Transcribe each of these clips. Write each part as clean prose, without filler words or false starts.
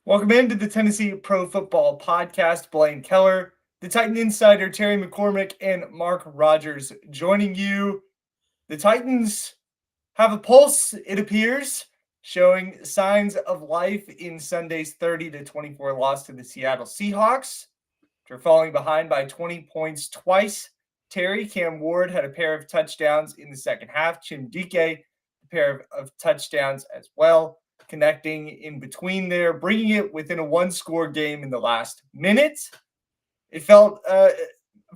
Welcome into the Tennessee Pro Football Podcast. Blaine, Kellar, the Titan Insider, Terry McCormick, and Mark Rogers joining you. The Titans have a pulse, it appears, showing signs of life in Sunday's 30-24 loss to the Seattle Seahawks. After falling behind by 20 points twice, Terry, Cam Ward had a pair of touchdowns in the second half. Chimere Dike, a pair of touchdowns as well, connecting in between there, bringing it within a one-score game in the last minute. It felt,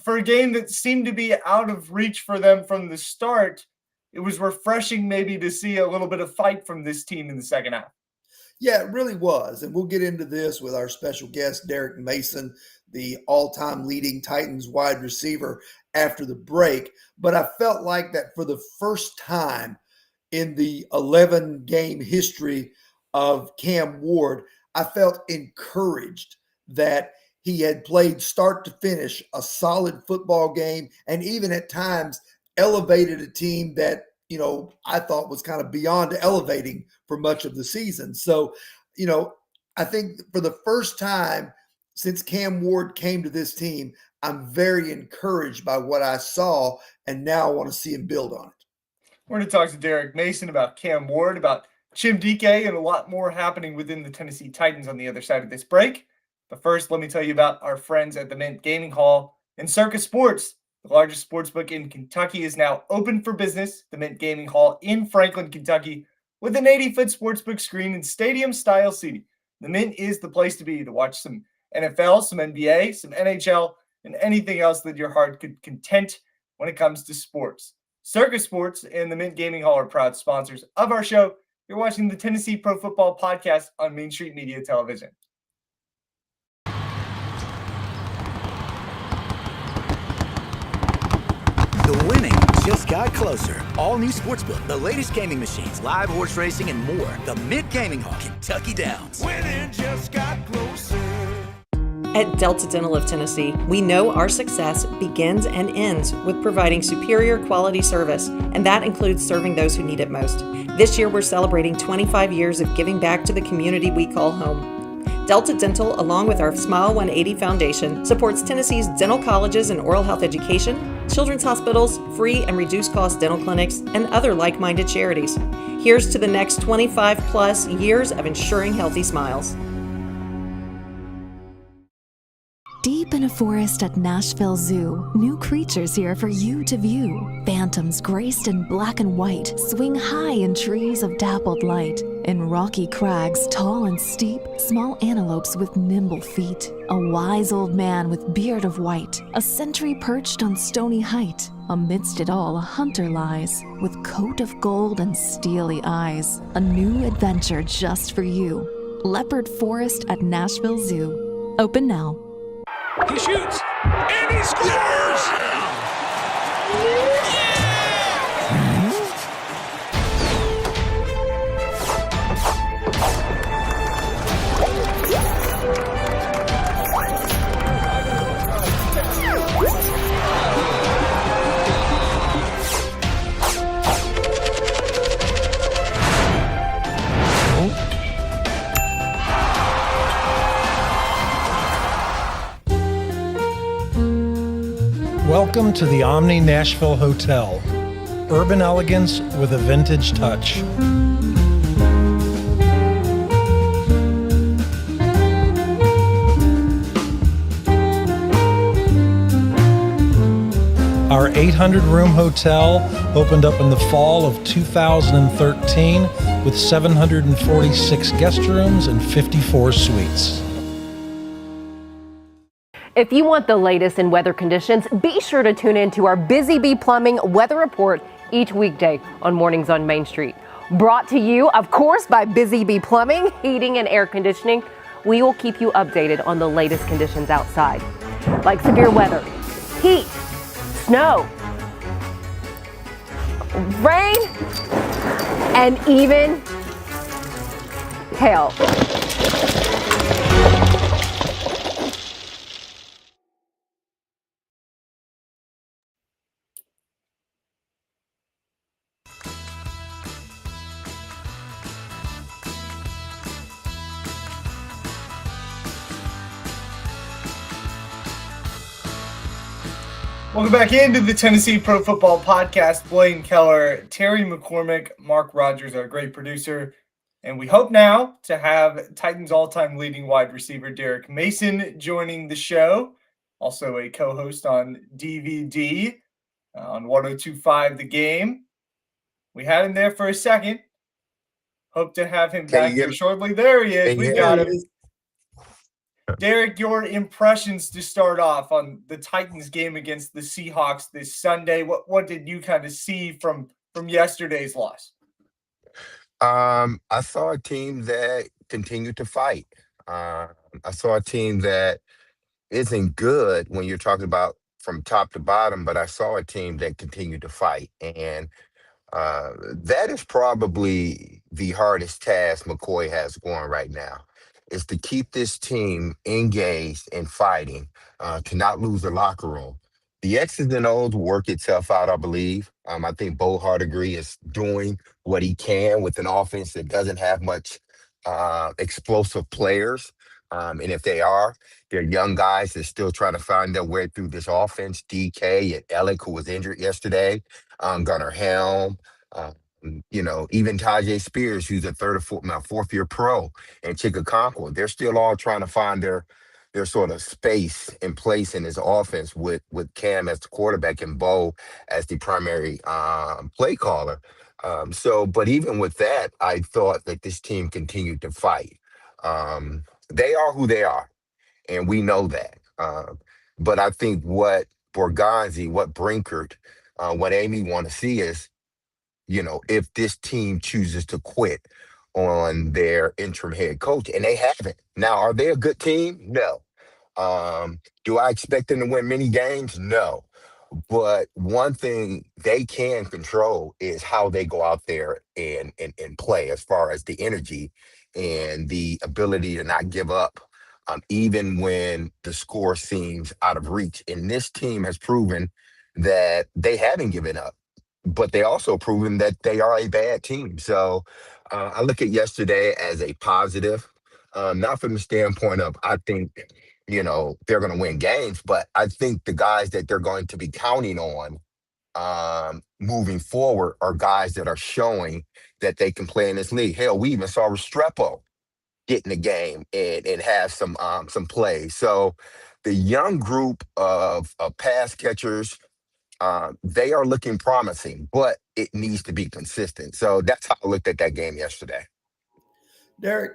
for a game that seemed to be out of reach for them from the start, it was refreshing maybe to see a little bit of fight from this team in the second half. Yeah, it really was. And we'll get into this with our special guest, Derrick Mason, the all-time leading Titans wide receiver, after the break. But I felt like that for the first time in the 11-game history of Cam Ward, I felt encouraged that he had played start to finish a solid football game and even at times elevated a team that, I thought was kind of beyond elevating for much of the season. So, I think for the first time since Cam Ward came to this team, I'm very encouraged by what I saw, and now I want to see him build on it. We're going to talk to Derrick Mason about Cam Ward, about Chimere Dike, and a lot more happening within the Tennessee Titans on the other side of this break. But first, let me tell you about our friends at the Mint Gaming Hall and Circus Sports. The largest sportsbook in Kentucky is now open for business. The Mint Gaming Hall in Franklin, Kentucky, with an 80-foot sportsbook screen and stadium-style seating. The Mint is the place to be to watch some NFL, some NBA, some NHL, and anything else that your heart could content when it comes to sports. Circus Sports and the Mint Gaming Hall are proud sponsors of our show. You're watching the Tennessee Pro Football Podcast on Main Street Media Television. The winning just got closer. All new sportsbook, the latest gaming machines, live horse racing, and more. The Mint Gaming Hall, Kentucky Downs. Winning just got closer. At Delta Dental of Tennessee, we know our success begins and ends with providing superior quality service, and that includes serving those who need it most. This year, we're celebrating 25 years of giving back to the community we call home. Delta Dental, along with our Smile 180 Foundation, supports Tennessee's dental colleges and oral health education, children's hospitals, free and reduced cost dental clinics, and other like-minded charities. Here's to the next 25 plus years of ensuring healthy smiles. Deep in a forest at Nashville Zoo, new creatures here for you to view. Phantoms graced in black and white swing high in trees of dappled light. In rocky crags, tall and steep, small antelopes with nimble feet. A wise old man with beard of white, a sentry perched on stony height. Amidst it all, a hunter lies, with coat of gold and steely eyes. A new adventure just for you. Leopard Forest at Nashville Zoo. Open now. He shoots, and he scores! Welcome to the Omni Nashville Hotel. Urban elegance with a vintage touch. Our 800-room hotel opened up in the fall of 2013 with 746 guest rooms and 54 suites. If you want the latest in weather conditions, be sure to tune in to our Busy Bee Plumbing Weather Report each weekday on Mornings on Main Street. Brought to you, of course, by Busy Bee Plumbing, Heating, and Air Conditioning. We will keep you updated on the latest conditions outside, like severe weather, heat, snow, rain, and even hail. Welcome back into the Tennessee Pro Football Podcast. Blaine, Kellar, Terry McCormick, Mark Rogers, our great producer. And we hope now to have Titans all-time leading wide receiver Derrick Mason joining the show. Also a co-host on DVD on 102.5 The Game. We had him there for a second. Hope to have him Can you back get here me? shortly. There he is. Can you We hear got me? him. Derrick, your impressions to start off on the Titans game against the Seahawks this Sunday. What did you kind of see from yesterday's loss? I saw a team that continued to fight. I saw a team that isn't good when you're talking about from top to bottom, but I saw a team that continued to fight. And that is probably the hardest task McCoy has going right now, is to keep this team engaged and fighting, to not lose the locker room. The X's and O's will work itself out, I believe. I think Bo Hardegree is doing what he can with an offense that doesn't have much explosive players. And if they are, they're young guys that still trying to find their way through this offense. DK and Ellick, who was injured yesterday, Gunnar Helm, uh, even Tajay Spears, who's a third or fourth, now fourth year pro, and Chickaconquo. They're still all trying to find their sort of space and place in this offense with Cam as the quarterback and Bo as the primary play caller. But even with that, I thought that this team continued to fight. They are who they are, and we know that. But I think what Borgonzi, what Brinkert, what Amy want to see is, if this team chooses to quit on their interim head coach, and they haven't. Now, are they a good team? No. Do I expect them to win many games? No. But one thing they can control is how they go out there and play, as far as the energy and the ability to not give up, even when the score seems out of reach. And this team has proven that they haven't given up, but they also proven that they are a bad team. So I look at yesterday as a positive, not from the standpoint of I think they're going to win games, but I think the guys that they're going to be counting on moving forward are guys that are showing that they can play in this league. Hell, we even saw Restrepo get in the game and have some play. So the young group of pass catchers, they are looking promising, but it needs to be consistent. So that's how I looked at that game yesterday. Derrick,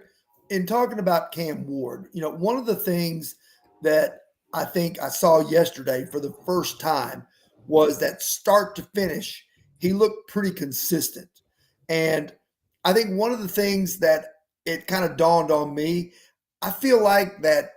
in talking about Cam Ward, one of the things that I think I saw yesterday for the first time was that start to finish, he looked pretty consistent. And I think one of the things that it kind of dawned on me, I feel like that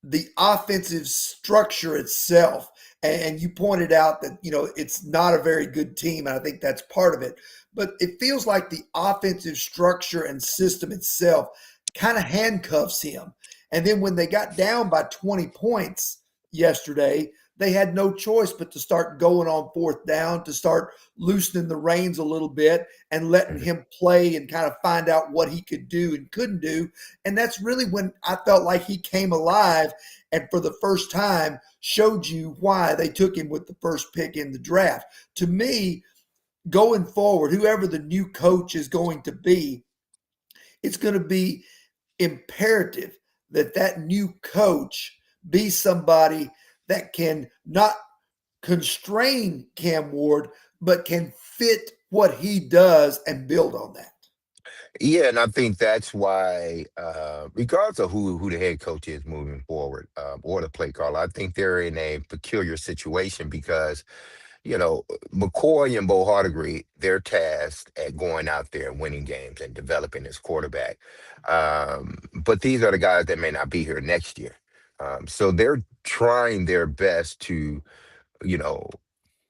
the offensive structure itself, and you pointed out that, it's not a very good team, and I think that's part of it. But it feels like the offensive structure and system itself kind of handcuffs him. And then when they got down by 20 points yesterday, they had no choice but to start going on fourth down, to start loosening the reins a little bit and letting him play and kind of find out what he could do and couldn't do. And that's really when I felt like he came alive and for the first time showed you why they took him with the first pick in the draft. To me, going forward, whoever the new coach is going to be, it's going to be imperative that new coach be somebody that can not constrain Cam Ward, but can fit what he does and build on that. Yeah, and I think that's why, regardless of who the head coach is moving forward, or the play caller, I think they're in a peculiar situation because McCoy and Bo Hardegree, they're tasked at going out there and winning games and developing his quarterback. But these are the guys that may not be here next year. So they're trying their best to, you know,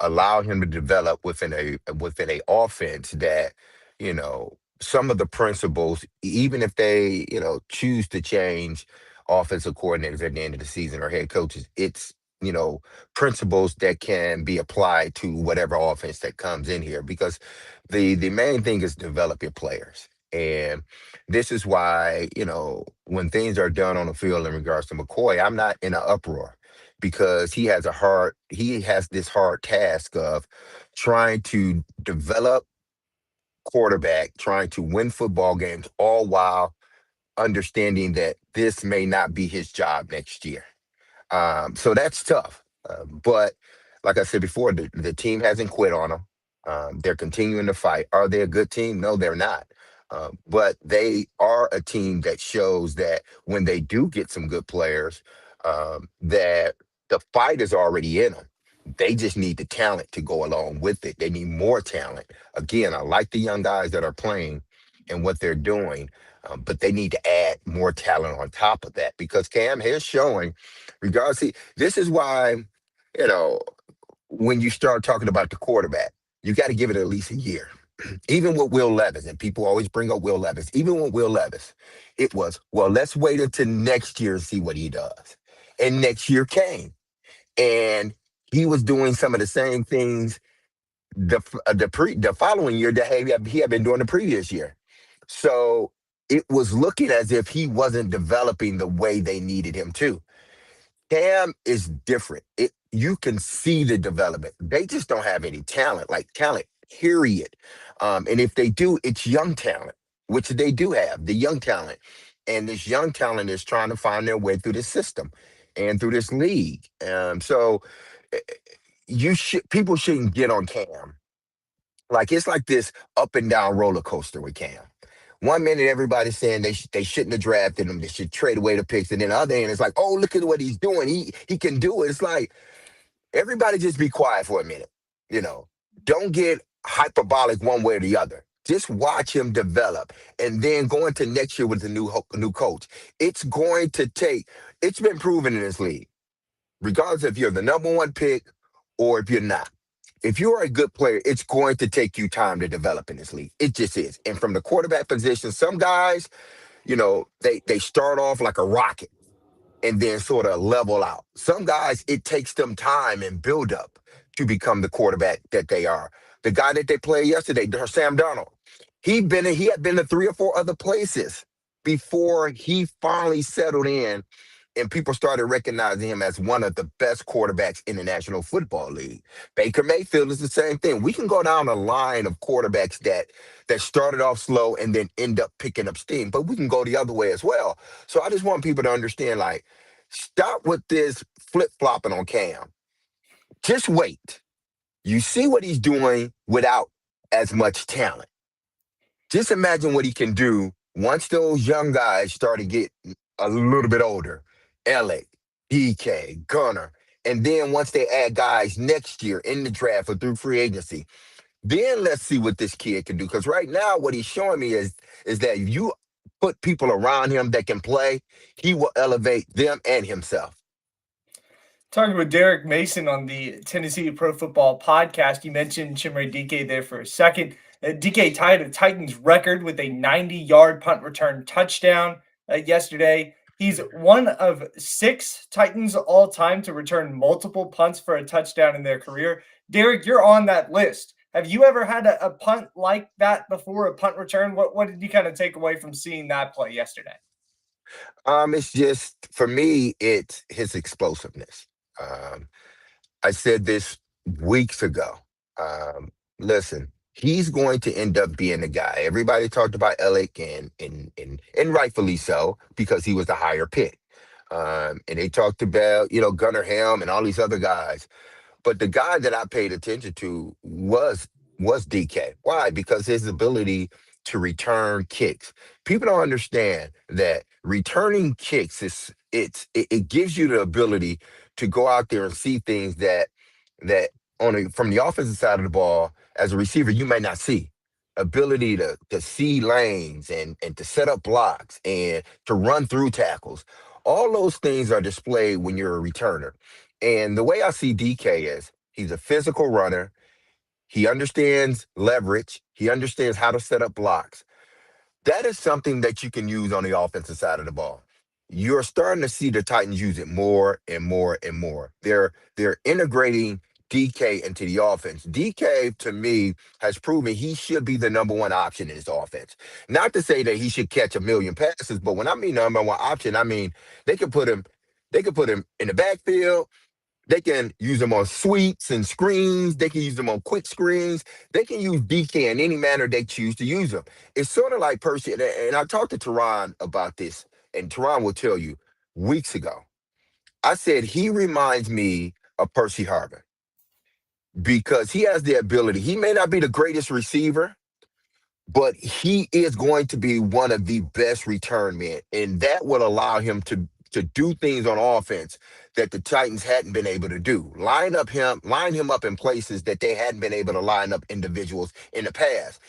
allow him to develop within a offense that, some of the principles, even if they, choose to change offensive coordinators at the end of the season or head coaches, it's you know, principles that can be applied to whatever offense that comes in here because the main thing is develop your players. And this is why, when things are done on the field in regards to McCoy, I'm not in an uproar because he has this hard task of trying to develop quarterback, trying to win football games, all while understanding that this may not be his job next year. So that's tough. But like I said before, the team hasn't quit on them. They're continuing to fight. Are they a good team? No, they're not. But they are a team that shows that when they do get some good players, that the fight is already in them. They just need the talent to go along with it. They need more talent. Again, I like the young guys that are playing and what they're doing, but they need to add more talent on top of that because Cam is showing, regardless. See, this is why, you know, when you start talking about the quarterback, you got to give it at least a year. Even with Will Levis, and people always bring up Will Levis, even with Will Levis, it was, well, let's wait until next year and see what he does. And next year came, and he was doing some of the same things the following year that he had been doing the previous year. So it was looking as if he wasn't developing the way they needed him to. Cam is different. You can see the development. They just don't have any talent, like talent, period. And if they do, it's young talent, which they do have, the young talent. And this young talent is trying to find their way through this system and through this league. So eh, people shouldn't get on Cam. Like it's like this up and down roller coaster with Cam. One minute everybody's saying they shouldn't have drafted him, they should trade away the picks, and then the other end it's like, oh, look at what he's doing. He can do it. It's like everybody just be quiet for a minute. You know, don't get hyperbolic one way or the other. Just watch him develop, and then go into next year with the new coach. It's going to take. It's been proven in this league, regardless if you're the number one pick or if you're not. If you're a good player, it's going to take you time to develop in this league. It just is. And from the quarterback position, some guys, they start off like a rocket and then sort of level out. Some guys, it takes them time and build up to become the quarterback that they are. The guy that they played yesterday, Sam Darnold, he had been to 3 or 4 other places before he finally settled in and people started recognizing him as one of the best quarterbacks in the National Football League. Baker Mayfield is the same thing. We can go down a line of quarterbacks that started off slow and then end up picking up steam, but we can go the other way as well. So I just want people to understand, like, stop with this flip-flopping on Cam. Just wait. You see what he's doing without as much talent. Just imagine what he can do once those young guys start to get a little bit older. Alec, DK, Gunner. And then once they add guys next year in the draft or through free agency, then let's see what this kid can do. Because right now, what he's showing me is that if you put people around him that can play, he will elevate them and himself. Talking with Derrick Mason on the Tennessee Pro Football Podcast, you mentioned Chimere Dike there for a second. Dike tied a Titans record with a 90-yard punt return touchdown yesterday. He's one of 6 Titans all time to return multiple punts for a touchdown in their career. Derrick, you're on that list. Have you ever had a punt like that before, a punt return? What did you kind of take away from seeing that play yesterday? It's just, for me, it's his explosiveness. I said this weeks ago. Listen, he's going to end up being the guy. Everybody talked about Alec and rightfully so, because he was the higher pick. And they talked about, Gunnar Helm and all these other guys. But the guy that I paid attention to was DK. Why? Because his ability to return kicks. People don't understand that returning kicks it gives you the ability to go out there and see things that from the offensive side of the ball as a receiver you may not see. Ability to see lanes and to set up blocks and to run through tackles. All those things are displayed when you're a returner. And the way I see DK is he's a physical runner. He understands leverage. He understands how to set up blocks. That is something that you can use on the offensive side of the ball. You're starting to see the Titans use it more and more and more. They're integrating DK into the offense. DK, to me, has proven he should be the number one option in his offense. Not to say that he should catch a million passes, but when I mean number one option, I mean they could put him in the backfield. They can use them on sweeps and screens. They can use them on quick screens. They can use DK in any manner they choose to use them. It's sort of like Percy, and I talked to Teron about this, and Teron will tell you weeks ago. I said he reminds me of Percy Harvin because he has the ability. He may not be the greatest receiver, but he is going to be one of the best return men, and that will allow him to do things on offense that the Titans hadn't been able to do. Line him up in places that they hadn't been able to line up individuals in the past.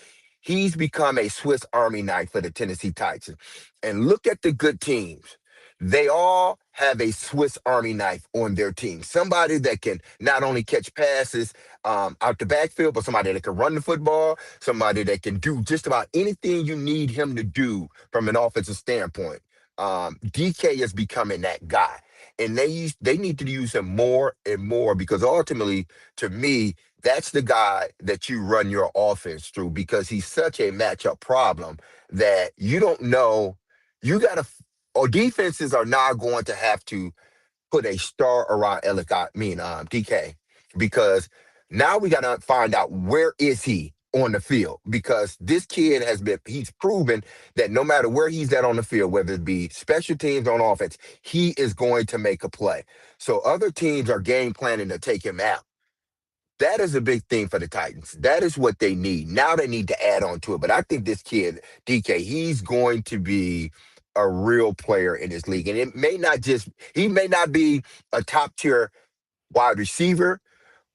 He's become a Swiss Army knife for the Tennessee Titans. And look at the good teams. They all have a Swiss Army knife on their team. Somebody that can not only catch passes out the backfield, but somebody that can run the football, somebody that can do just about anything you need him to do from an offensive standpoint. DK is becoming that guy. And they need to use him more and more because ultimately, to me, that's the guy that you run your offense through because he's such a matchup problem that you don't know. You got to, or defenses are not going to have to put a star around DK, because now we got to find out where is he on the field because this kid he's proven that no matter where he's at on the field, whether it be special teams or on offense, he is going to make a play. So other teams are game planning to take him out. That is a big thing for the Titans. That is what they need. Now they need to add on to it. But I think this kid, DK, he's going to be a real player in this league. And he may not be a top tier wide receiver,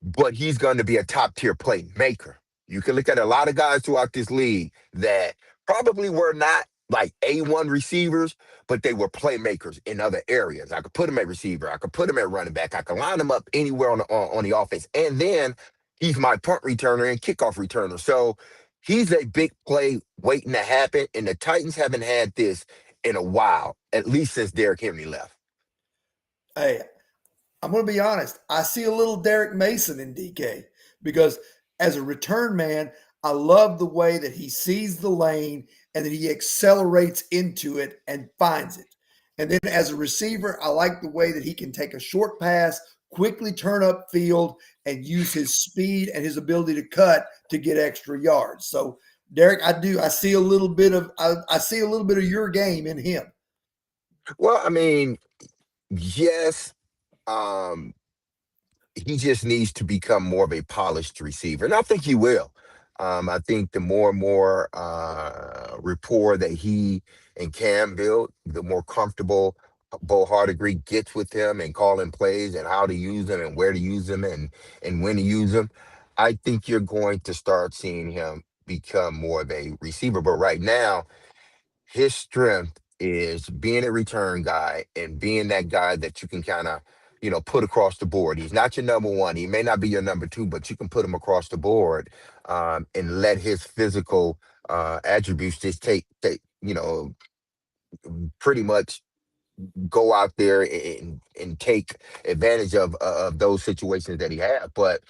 but he's going to be a top tier playmaker. You can look at a lot of guys throughout this league that probably were not like A1 receivers, but they were playmakers in other areas. I could put him at receiver. I could put him at running back. I could line him up anywhere on the offense. And then he's my punt returner and kickoff returner. So he's a big play waiting to happen. And the Titans haven't had this in a while, at least since Derrick Henry left. Hey, I'm going to be honest. I see a little Derrick Mason in DK because as a return man, I love the way that he sees the lane and that he accelerates into it and finds it. And then as a receiver, I like the way that he can take a short pass, quickly turn up field, and use his speed and his ability to cut to get extra yards. So, Derrick, I see a little bit of your game in him. Well, I mean, yes. He just needs to become more of a polished receiver. And I think he will. I think the more and more rapport that he and Cam build, the more comfortable Bo Hardegree gets with him and calling plays and how to use them and where to use them and when to use them. I think you're going to start seeing him become more of a receiver. But right now, his strength is being a return guy and being that guy that you can kind of, put across the board. He's not your number one. He may not be your number two, but you can put him across the board and let his physical attributes just pretty much go out there and take advantage of those situations that he had. But,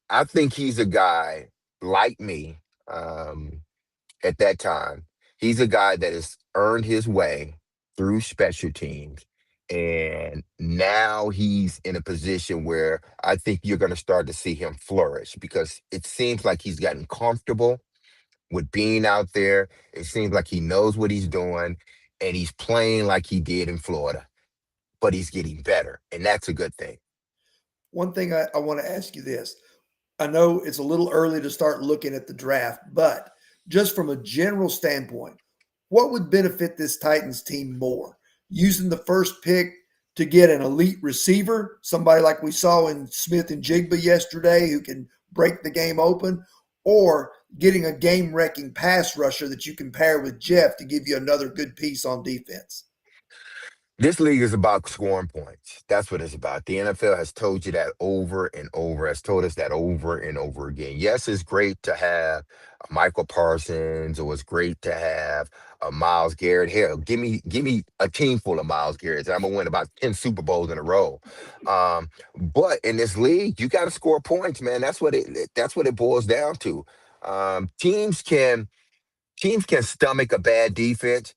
I think he's a guy like me. At that time. He's a guy that has earned his way through special teams. And now he's in a position where I think you're going to start to see him flourish because it seems like he's gotten comfortable with being out there. It seems like he knows what he's doing and he's playing like he did in Florida, but he's getting better. And that's a good thing. One thing I want to ask you this. I know it's a little early to start looking at the draft, but just from a general standpoint, what would benefit this Titans team more? Using the first pick to get an elite receiver, somebody like we saw in Smith and Jigba yesterday who can break the game open, or getting a game-wrecking pass rusher that you can pair with Jeff to give you another good piece on defense? This league is about scoring points. That's what it's about. The NFL has told you that over and over, has told us that over and over again. Yes, it's great to have a Michael Parsons, or it's great to have a Myles Garrett. Hell, give me a team full of Myles Garretts. I'm gonna win about 10 Super Bowls in a row. But in this league, you got to score points, man. That's what it boils down to. Teams can stomach a bad defense,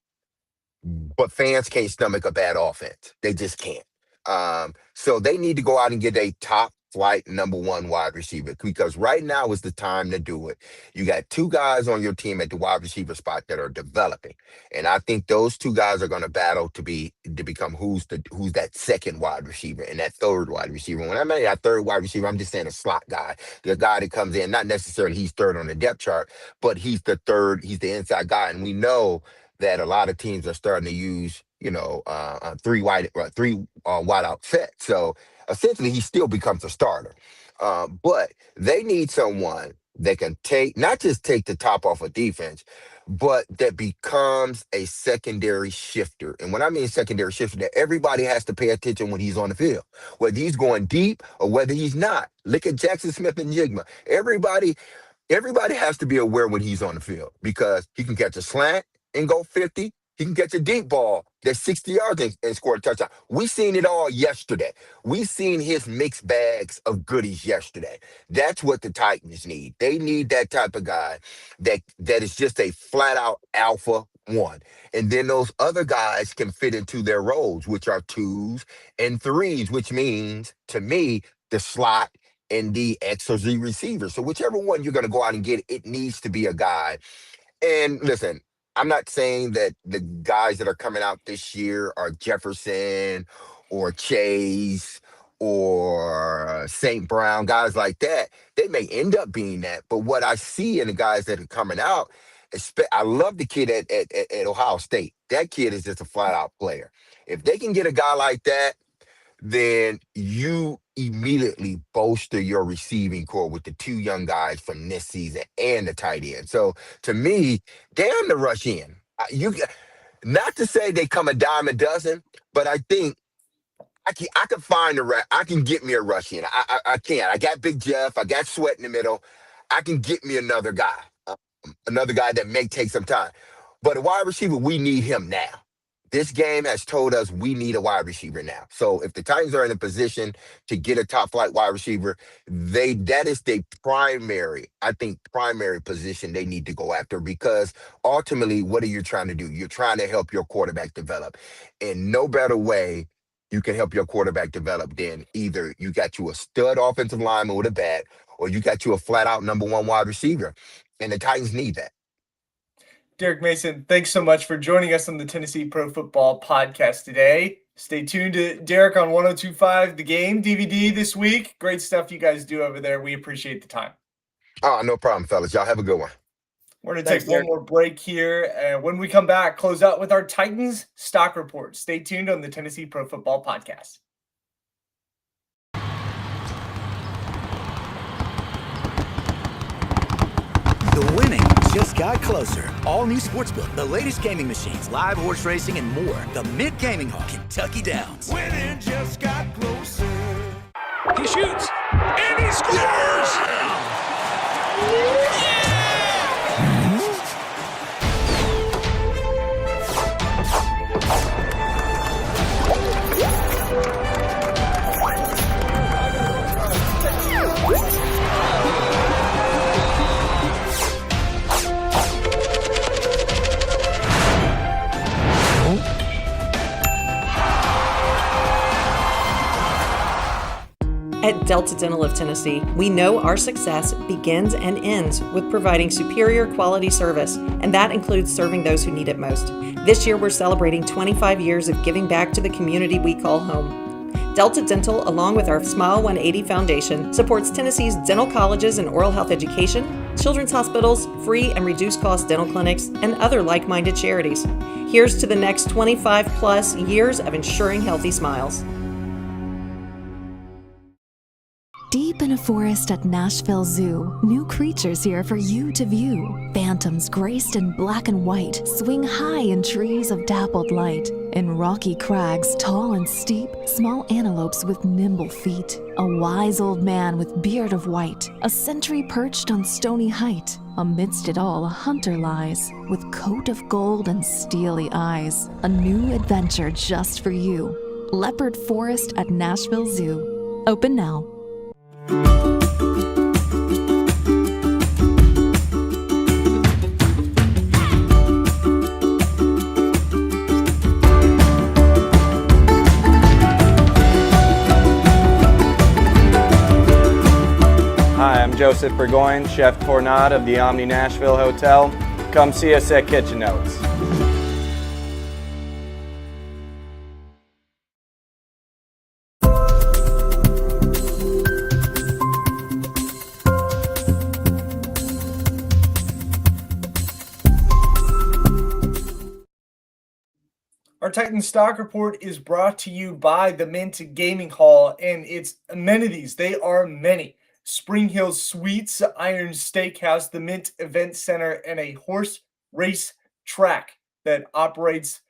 but fans can't stomach a bad offense. They just can't. So they need to go out and get a top flight number one wide receiver because right now is the time to do it. You got two guys on your team at the wide receiver spot that are developing. And I think those two guys are going to battle to become who's that second wide receiver and that third wide receiver. When I mean that third wide receiver, I'm just saying a slot guy, the guy that comes in, not necessarily he's third on the depth chart, but he's the third, he's the inside guy. And we know that a lot of teams are starting to use, three wide out set. So essentially, he still becomes a starter. But they need someone that can not just take the top off of defense, but that becomes a secondary shifter. And when I mean secondary shifter, that everybody has to pay attention when he's on the field, whether he's going deep or whether he's not. Look at Jackson Smith and Jigma. Everybody has to be aware when he's on the field because he can catch a slant and go 50. He can catch a deep ball that's 60 yards and score a touchdown. We seen it all yesterday. We seen his mixed bags of goodies yesterday. That's what the Titans need. They need that type of guy that is just a flat out alpha one. And then those other guys can fit into their roles, which are 2s and 3s, which means to me, the slot and the X or Z receiver. So whichever one you're going to go out and get, it needs to be a guy. And listen, I'm not saying that the guys that are coming out this year are Jefferson or Chase or St. Brown, guys like that. They may end up being that. But what I see in the guys that are coming out, I love the kid at Ohio State. That kid is just a flat-out player. If they can get a guy like that, then you immediately bolster your receiving core with the two young guys from this season and the tight end. So to me, damn the rush in. Not to say they come a dime a dozen, but I think I can find I can get me a rush in. I can. I got Big Jeff. I got Sweat in the middle. I can get me another guy that may take some time. But a wide receiver, we need him now. This game has told us we need a wide receiver now. So if the Titans are in a position to get a top flight wide receiver, that is the primary position they need to go after because ultimately, what are you trying to do? You're trying to help your quarterback develop. And no better way you can help your quarterback develop than either you got you a stud offensive lineman with a bat or you got you a flat out number one wide receiver. And the Titans need that. Derrick Mason, thanks so much for joining us on the Tennessee Pro Football Podcast today. Stay tuned to Derrick on 102.5 The Game DVD this week. Great stuff you guys do over there. We appreciate the time. Oh, no problem, fellas. Y'all have a good one. We're going to take one more break here. And when we come back, close out with our Titans stock report. Stay tuned on the Tennessee Pro Football Podcast. The winning just got closer. All new Sportsbook, the latest gaming machines, live horse racing, and more. The Mid Gaming Hall, Kentucky Downs. Winning just got closer. He shoots, and he scores! At Delta Dental of Tennessee, we know our success begins and ends with providing superior quality service, and that includes serving those who need it most. This year, we're celebrating 25 years of giving back to the community we call home. Delta Dental, along with our Smile 180 Foundation, supports Tennessee's dental colleges and oral health education, children's hospitals, free and reduced cost dental clinics, and other like-minded charities. Here's to the next 25 plus years of ensuring healthy smiles. Deep in a forest at Nashville Zoo, new creatures here for you to view. Phantoms graced in black and white swing high in trees of dappled light. In rocky crags, tall and steep, small antelopes with nimble feet. A wise old man with beard of white, a sentry perched on stony height. Amidst it all, a hunter lies, with coat of gold and steely eyes. A new adventure just for you. Leopard Forest at Nashville Zoo. Open now. Joseph Burgoyne, Chef Tornado of the Omni Nashville Hotel. Come see us at Kitchen Notes. Our Titans Stock Report is brought to you by the Mint Gaming Hall and its amenities. They are many. Spring Hill Suites, Iron Steakhouse, the Mint Event Center, and a horse race track that operates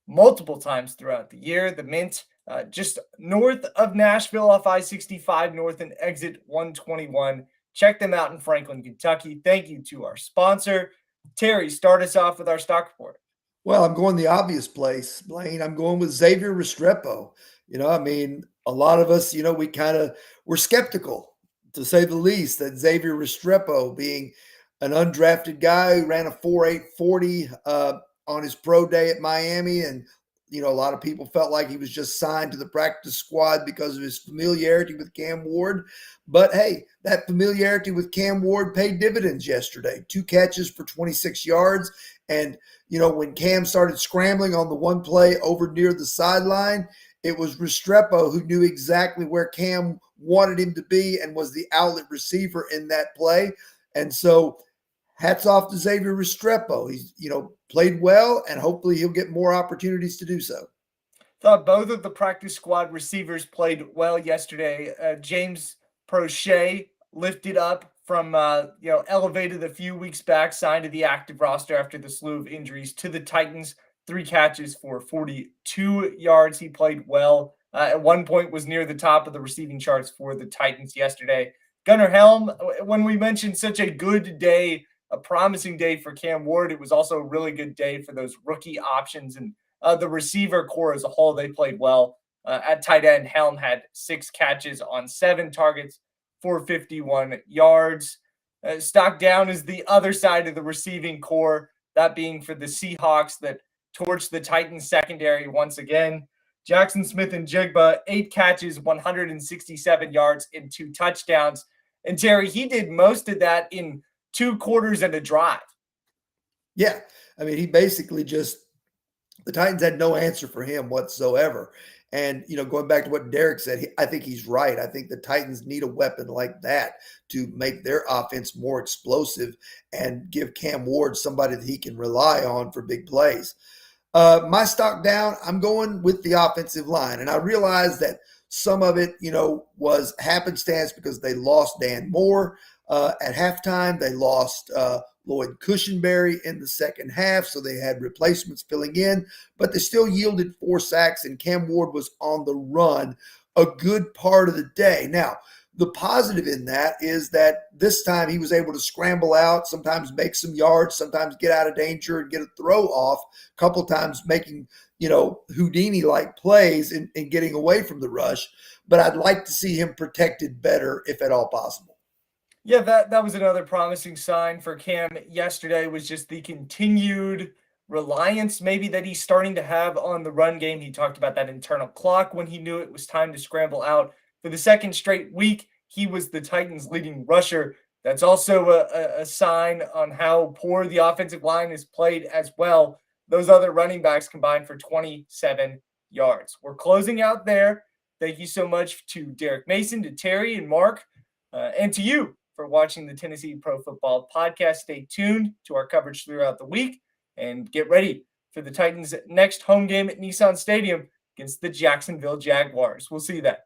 multiple times throughout the year. The Mint, just north of Nashville off I-65 north and exit 121. Check them out in Franklin, Kentucky. Thank you to our sponsor. Terry, start us off with our stock report. Well, I'm going the obvious place, Blaine. I'm going with Xavier Restrepo. A lot of us, we're skeptical, to say the least, that Xavier Restrepo, being an undrafted guy who ran a 4.840 on his pro day at Miami, and a lot of people felt like he was just signed to the practice squad because of his familiarity with Cam Ward. But hey, that familiarity with Cam Ward paid dividends yesterday. 2 catches for 26 yards. And, when Cam started scrambling on the one play over near the sideline, it was Restrepo who knew exactly where Cam wanted him to be and was the outlet receiver in that play. And so hats off to Xavier Restrepo. He's, played well, and hopefully he'll get more opportunities to do so. Thought both of the practice squad receivers played well yesterday. James Prochet lifted up from, elevated a few weeks back, signed to the active roster after the slew of injuries to the Titans. 3 catches for 42 yards. He played well. At one point was near the top of the receiving charts for the Titans yesterday. Gunnar Helm, when we mentioned such a good day, a promising day for Cam Ward, it was also a really good day for those rookie options and the receiver core as a whole. They played well. At tight end, Helm had 6 catches on 7 targets for 51 yards. Stock down is the other side of the receiving core, that being for the Seahawks that torched the Titans secondary once again. Jackson Smith and Jigba, 8 catches, 167 yards, and 2 touchdowns. And Terry, he did most of that in 2 quarters and a drive. Yeah. He basically the Titans had no answer for him whatsoever. And, going back to what Derrick said, I think he's right. I think the Titans need a weapon like that to make their offense more explosive and give Cam Ward somebody that he can rely on for big plays. My stock down, I'm going with the offensive line. And I realize that some of it, was happenstance because they lost Dan Moore at halftime. They lost Lloyd Cushenberry in the second half, so they had replacements filling in, but they still yielded 4 sacks, and Cam Ward was on the run a good part of the day. Now, the positive in that is that this time he was able to scramble out, sometimes make some yards, sometimes get out of danger and get a throw off, a couple times making, Houdini-like plays and getting away from the rush. But I'd like to see him protected better if at all possible. Yeah, that was another promising sign for Cam yesterday, was just the continued reliance maybe that he's starting to have on the run game. He talked about that internal clock when he knew it was time to scramble out. For the second straight week, he was the Titans' leading rusher. That's also a sign on how poor the offensive line is played as well. Those other running backs combined for 27 yards. We're closing out there. Thank you so much to Derrick Mason, to Terry and Mark, and to you for watching the Tennessee Pro Football Podcast. Stay tuned to our coverage throughout the week and get ready for the Titans' next home game at Nissan Stadium against the Jacksonville Jaguars. We'll see you then.